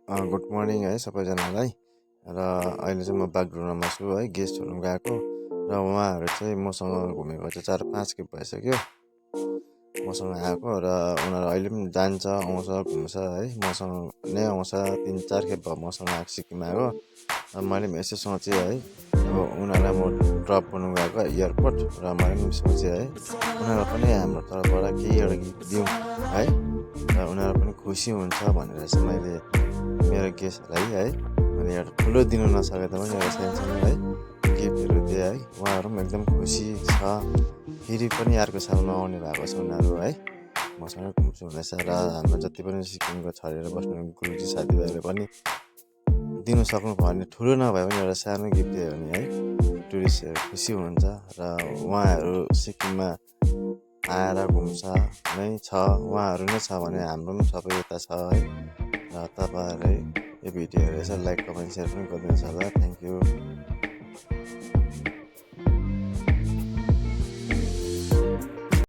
Good morning है सबैजनालाई र अहिले चाहिँ म बागडोग्रामा छु है गेस्ट हुनु गएको र उहाँहरू चाहिँ मसँग घुमेको चाहिँ 4-5 खेप भइसक्यो मसँग आएको र उनीहरू अहिले पनि जान्छ आउँछ घुम्छ है मसँग नै आउँछ 3-4 खेप भयो मसँग आएको सिक्किम आएको र मैले पनि यसो सोचेँ है अब उनीहरूलाई म ड्रप गर्नु गएको एयरपोर्ट र मैले पनि सोचेँ है उनीहरूलाई पनि हाम्रो तर्फबाट केही एउटा गिफ्ट दिउँ है र उनीहरू पनि खुसी हुन्छ भनेर चाहिँ मैले मेरो गेस्टलाई है मैले एउटा ठुलो दिनु नसके तापनि एउटा सानसानो है गिफ्टहरू दिएँ है उहाँहरू पनि एकदम खुसी छ फेरि पनि अर्को सालमा आउने भएको छ उनीहरू है मसँगै घुम्छु हुँदैछ र हाम्रो जति पनि सिक्किमको छरेर बस्नु गुरुजी साथीभाइले पनि दिनु सक्नु भयो भने ठुलो नभए पनि एउटा सानो गिफ्ट दियो भने है टुरिस्टहरू खुसी हुनुहुन्छ र उहाँहरू सिक्किममा आएर घुम्छ नै छ उहाँहरू नै छ भने हाम्रो पनि सबै यता छ है र तपाईँहरूले यो भिडियोहरू यसो लाइक कमेन्ट सेयर पनि गरिदिनुहोस् होला थ्याङ्क यू।